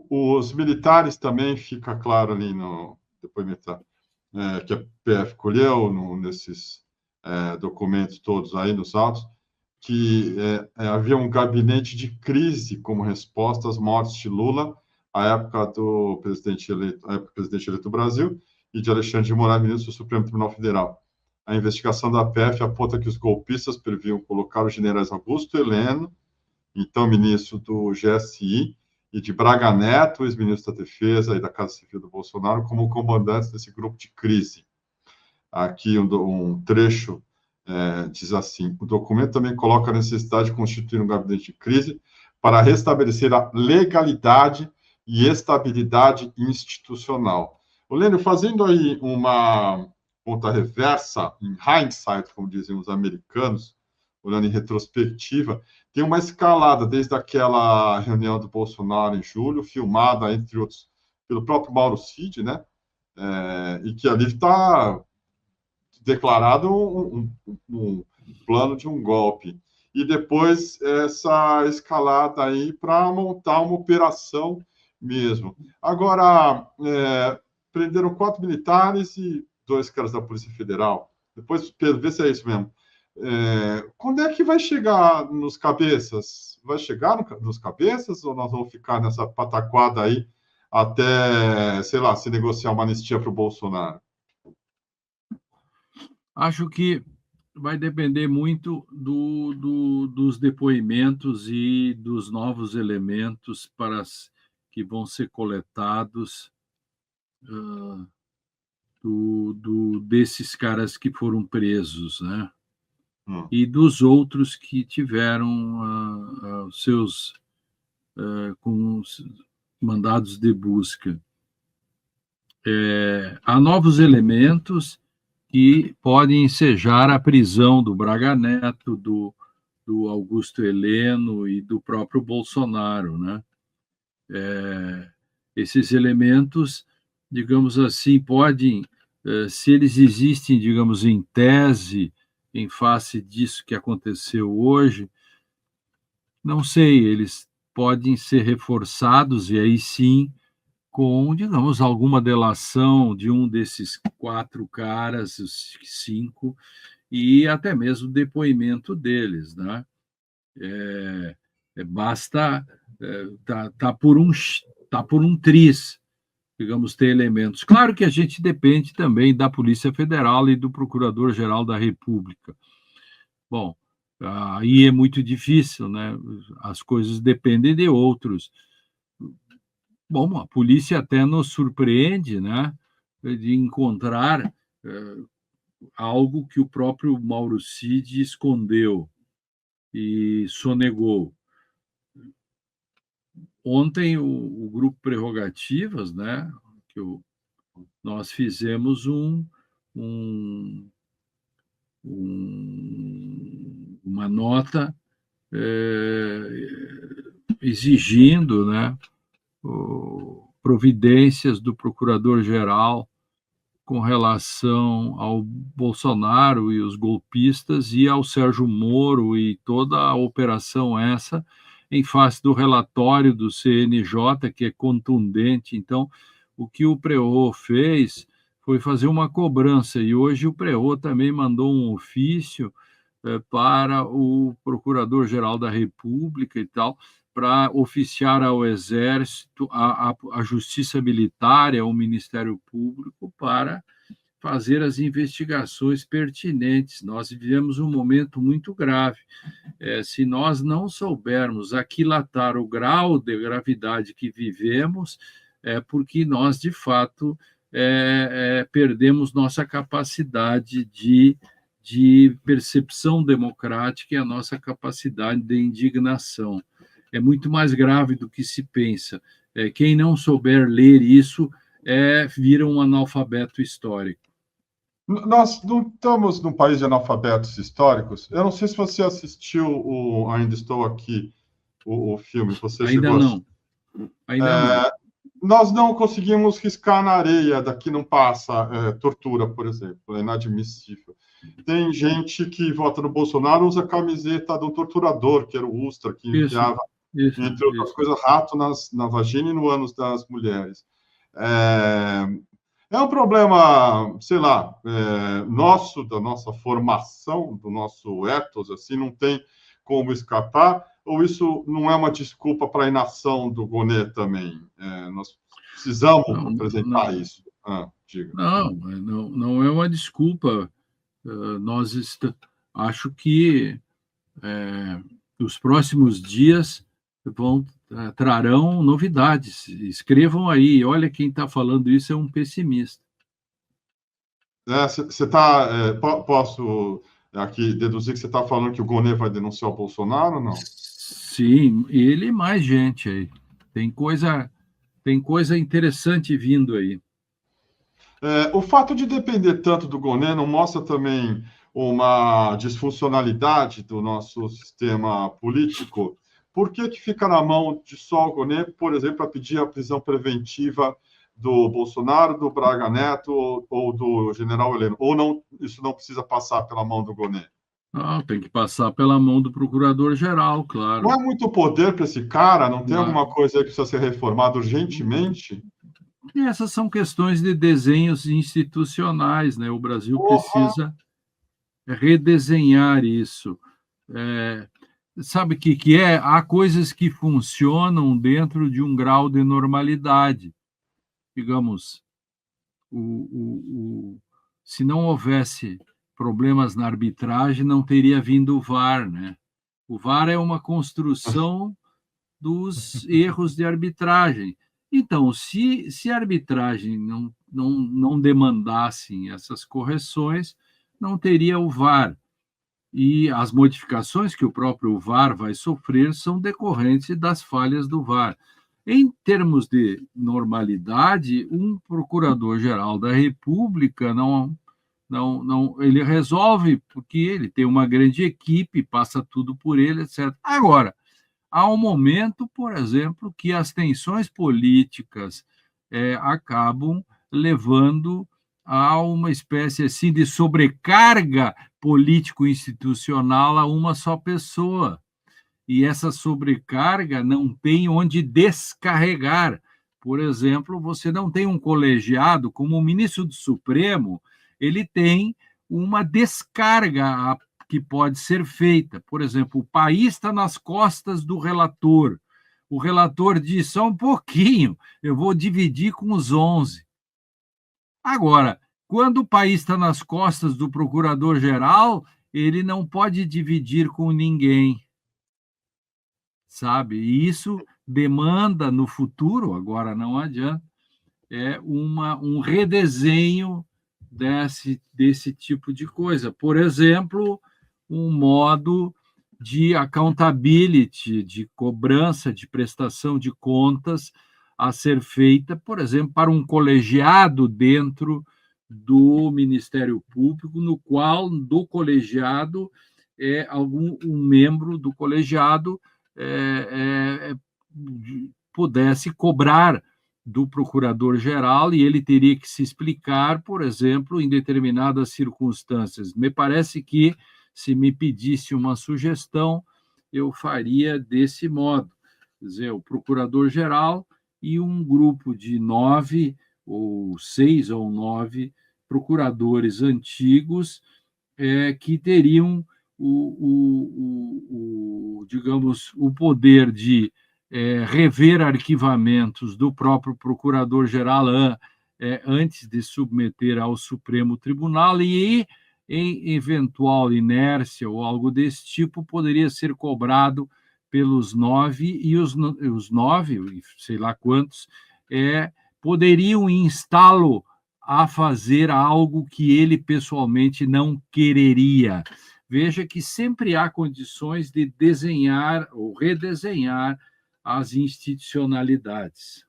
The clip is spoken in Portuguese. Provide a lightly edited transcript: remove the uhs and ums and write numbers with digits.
Os militares também, fica claro ali no depoimento que a PF colheu nesses documentos todos aí nos autos, que havia um gabinete de crise como resposta às mortes de Lula, à época do presidente eleito do Brasil, e de Alexandre de Moraes, ministro do Supremo Tribunal Federal. A investigação da PF aponta que os golpistas previam colocar os generais Augusto Heleno, então ministro do GSI, e de Braga Neto, ex-ministro da Defesa e da Casa Civil do Bolsonaro, como comandantes desse grupo de crise. Aqui um trecho diz assim: o documento também coloca a necessidade de constituir um gabinete de crise para restabelecer a legalidade e estabilidade institucional. O Lênio, fazendo aí uma conta reversa, em hindsight, como dizem os americanos, olhando em retrospectiva, tem uma escalada desde aquela reunião do Bolsonaro em julho, filmada, entre outros, pelo próprio Mauro Cid, né? E que ali está declarado um plano de um golpe. E depois essa escalada aí para montar uma operação mesmo. Agora, prenderam 4 militares e 2 caras da Polícia Federal. Depois, Pedro, vê se é isso mesmo. Quando é que vai chegar nos cabeças? Vai chegar nos cabeças ou nós vamos ficar nessa pataquada aí até, sei lá, se negociar uma anistia para o Bolsonaro? Acho que vai depender muito dos depoimentos e dos novos elementos que vão ser coletados desses caras que foram presos, né? E dos outros que tiveram os seus com os mandados de busca. Há novos elementos que podem ensejar a prisão do Braga Neto, do Augusto Heleno e do próprio Bolsonaro, né? Esses elementos, digamos assim, podem, se eles existem, digamos, em tese, em face disso que aconteceu hoje, não sei, eles podem ser reforçados e aí sim com, digamos, alguma delação de um desses 4 caras, os 5, e até mesmo o depoimento deles, né? Basta tá por um triz, digamos, ter elementos. Claro que a gente depende também da Polícia Federal e do Procurador-Geral da República. Bom, aí é muito difícil, né? As coisas dependem de outros. Bom, a polícia até nos surpreende, né? De encontrar algo que o próprio Mauro Cid escondeu e sonegou. Ontem, o Grupo Prerrogativas, né? Nós fizemos uma nota exigindo, né, providências do Procurador-Geral com relação ao Bolsonaro e os golpistas e ao Sérgio Moro e toda a operação essa em face do relatório do CNJ, que é contundente. Então, o que o Preô fez foi fazer uma cobrança, e hoje o Preô também mandou um ofício para o Procurador-Geral da República e tal, para oficiar ao Exército, a Justiça Militar, ao Ministério Público, para fazer as investigações pertinentes. Nós vivemos um momento muito grave. Se nós não soubermos aquilatar o grau de gravidade que vivemos, é porque nós, de fato, perdemos nossa capacidade de percepção democrática e a nossa capacidade de indignação. É muito mais grave do que se pensa. Quem não souber ler isso vira um analfabeto histórico. Nós não estamos num país de analfabetos históricos. Eu não sei se você assistiu Ainda Estou Aqui, o filme. Você Ainda não. Ainda não. Nós não conseguimos riscar na areia, daqui não passa tortura, por exemplo. É inadmissível. Tem gente que vota no Bolsonaro, usa a camiseta de um torturador, que era o Ustra, que enfiava Isso, entre outras isso. coisas, rato na vagina e no ânus das mulheres. É, é um problema, sei lá, nosso, da nossa formação, do nosso ethos, assim, não tem como escapar, ou isso não é uma desculpa para a inação do Gonê também? Nós precisamos Não, apresentar não, isso. Diga. não é uma desculpa. Nós acho que os próximos dias trarão novidades. Escrevam aí. Olha, quem está falando isso é um pessimista. Você está. Posso aqui deduzir que você está falando que o Gonê vai denunciar o Bolsonaro ou não? Sim, ele e mais gente aí. Tem coisa interessante vindo aí. O fato de depender tanto do Gonê não mostra também uma disfuncionalidade do nosso sistema político? Por que fica na mão de só o Gonê, por exemplo, para pedir a prisão preventiva do Bolsonaro, do Braga Neto ou do general Heleno? Ou não, isso não precisa passar pela mão do Gonê? Tem que passar pela mão do procurador-geral, Não é claro. muito poder para esse cara? Não tem Claro. alguma coisa aí que precisa ser reformada urgentemente? E essas são questões de desenhos institucionais, né? O Brasil Porra! precisa redesenhar isso. É, sabe o que é? Há coisas que funcionam dentro de um grau de normalidade. Digamos, se não houvesse problemas na arbitragem, não teria vindo o VAR, né? O VAR é uma construção dos erros de arbitragem. Então, se a arbitragem não demandasse essas correções, não teria o VAR. E as modificações que o próprio VAR vai sofrer são decorrentes das falhas do VAR. Em termos de normalidade, um procurador-geral da República ele resolve, porque ele tem uma grande equipe, passa tudo por ele, etc. Agora, há um momento, por exemplo, que as tensões políticas acabam levando a uma espécie assim de sobrecarga político-institucional a uma só pessoa. E essa sobrecarga não tem onde descarregar. Por exemplo, você não tem um colegiado, como o ministro do Supremo, ele tem uma descarga que pode ser feita. Por exemplo, o país está nas costas do relator. O relator diz só um pouquinho, eu vou dividir com os 11. Agora, quando o país está nas costas do procurador-geral, ele não pode dividir com ninguém, sabe? E isso demanda no futuro, agora não adianta, um redesenho desse tipo de coisa. Por exemplo, um modo de accountability, de cobrança, de prestação de contas a ser feita, por exemplo, para um colegiado dentro do Ministério Público, no qual do colegiado um membro do colegiado pudesse cobrar do procurador-geral e ele teria que se explicar, por exemplo, em determinadas circunstâncias. Me parece que, se me pedisse uma sugestão, eu faria desse modo. Quer dizer, o procurador-geral e um grupo de 9 ou 6 ou 9 procuradores antigos que teriam digamos, o poder de rever arquivamentos do próprio procurador-geral antes de submeter ao Supremo Tribunal e, em eventual inércia ou algo desse tipo, poderia ser cobrado pelos 9 e os 9, sei lá quantos, poderiam instá-lo a fazer algo que ele pessoalmente não quereria. Veja que sempre há condições de desenhar ou redesenhar as institucionalidades.